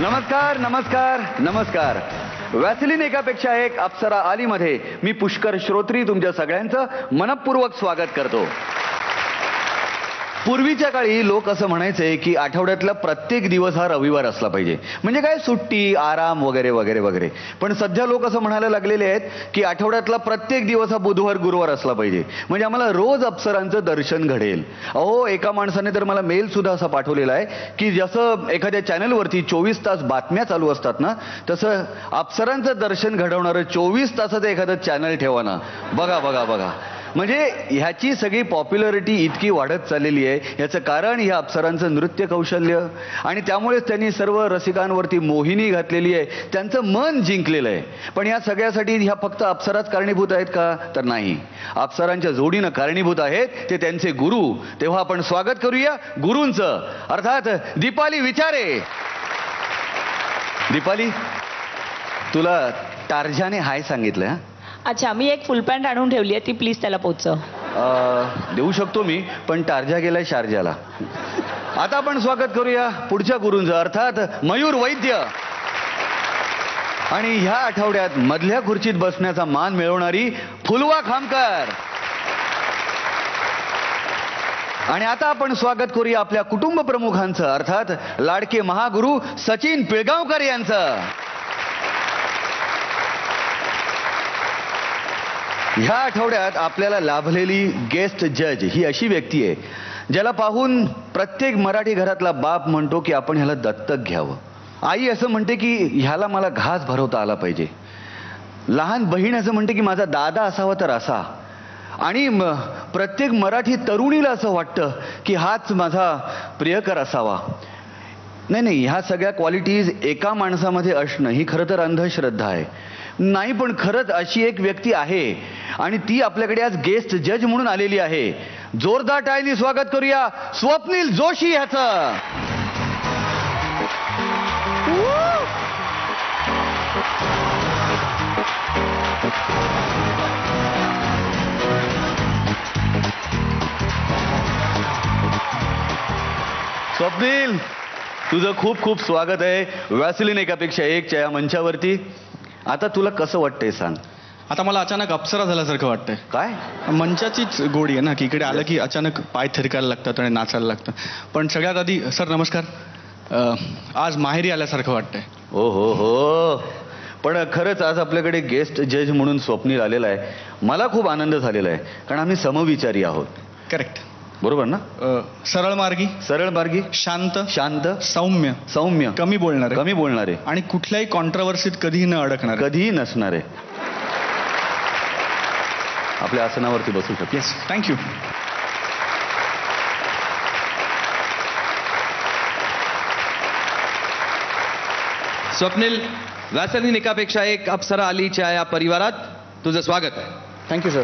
नमस्कार नमस्कार नमस्कार. वॅसलीन एकापेक्षा एक अप्सरा आली मध्ये मी पुष्कर श्रोत्री तुमच्या सगळ्यांचं मनपूर्वक स्वागत करतो. पूर्वीच्या काळी लोक असं म्हणायचे की आठवड्यातला प्रत्येक दिवस हा रविवार असला पाहिजे, म्हणजे काय सुट्टी आराम वगैरे वगैरे वगैरे. पण सध्या लोक असं म्हणायला लागलेले आहेत की आठवड्यातला प्रत्येक दिवस हा बुधवार गुरुवार असला पाहिजे, म्हणजे आम्हाला रोज अप्सरांचं दर्शन घडेल. अहो, एका माणसाने तर मला मेल सुद्धा असा पाठवलेला आहे की जसं एखाद्या चॅनलवरती 24 तास बातम्या चालू असतात ना, तसं अप्सरांचं दर्शन घडवणारं 24 तासाचं एखादं चॅनल ठेवा ना. बघा बघा बघा, म्हणजे ह्याची सगळी पॉप्युलरिटी इतकी वाढत चाललेली आहे. याचं कारण ह्या अप्सरांचं नृत्य कौशल्य, आणि त्यामुळेच त्यांनी सर्व रसिकांवरती मोहिनी घातलेली आहे, त्यांचं मन जिंकलेलं आहे. पण या सगळ्यासाठी ह्या फक्त अप्सराच कारणीभूत आहेत का? तर नाही, अप्सरांच्या जोडीनं कारणीभूत आहेत ते त्यांचे गुरु. तेव्हा आपण स्वागत करूया गुरूंचं, अर्थात दीपाली विचारे. दीपाली, तुला टार्झाने हाय सांगितलं हा? अच्छा, मी एक फुल पॅन्ट आणून ठेवली आहे, ती प्लीज त्याला पोचव. देऊ शकतो मी, पण टार्झा गेलाय शारजाला. आता आपण स्वागत करूया पुढच्या गुरूंचं, अर्थात मयूर वैद्य. आणि ह्या आठवड्यात मधल्या खुर्चीत बसण्याचा मान मिळवणारी फुलवा खामकर. आणि आता आपण स्वागत करूया आपल्या कुटुंब प्रमुखांचं, अर्थात लाडके महागुरु सचिन पिळगावकर यांचं. ह्या आठवड्यात आपल्याला लाभलेली गेस्ट जज ही अशी व्यक्ती आहे ज्याला पाहून प्रत्येक मराठी घरातला बाप म्हणतो की आपण ह्याला दत्तक घ्यावं. आई असं म्हणते की ह्याला मला घास भरवता आला पाहिजे. लहान बहीण असं म्हणते की माझा दादा असावा तर असा. आणि प्रत्येक मराठी तरुणीला असं वाटतं की हाच माझा प्रियकर असावा. नाही नाही, ह्या सगळ्या क्वालिटीज एका माणसामध्ये असणं ही खरं तर अंधश्रद्धा आहे. नाही, पण खरंच अशी एक व्यक्ती आहे आणि ती आपल्याकडे आज गेस्ट जज म्हणून आलेली आहे. जोरदार टाळ्यांनी स्वागत करूया स्वप्नील जोशी ह्याचं. स्वप्नील, तुझं खूप खूप स्वागत आहे वॅसलीन एकापेक्षा एकच्या या मंचावरती. आता तुला कसं वाटतंय सांग? आता मला अचानक अप्सरा झाल्यासारखं वाटतंय. काय? मंचाचीच गोडी आहे ना, की इकडे आलं की अचानक पाय थिरकायला लागतात आणि नाचायला लागतं. पण सगळ्यात आधी सर नमस्कार, आज माहेरी आल्यासारखं वाटतंय. हो हो हो, पण खरंच आज आपल्याकडे गेस्ट जज म्हणून स्वप्नील आलेला आहे. मला खूप आनंद झालेला आहे, कारण आम्ही समविचारी आहोत. करेक्ट, बरोबर ना? सरळ मार्गी, सरळ मार्गी, शांत शांत, सौम्य, सौम्य, कमी बोलणारे, कमी बोलणारे, आणि कुठल्याही कॉन्ट्रोवर्सीत कधीही न अडकणार, कधीही नसणारे. आपल्या आसनावरती बसू शकतो. Yes, thank you. स्वप्नील, वॅसलीन एकापेक्षा एक अप्सरा आलीच्या या परिवारात तुझं स्वागत आहे. Thank you sir.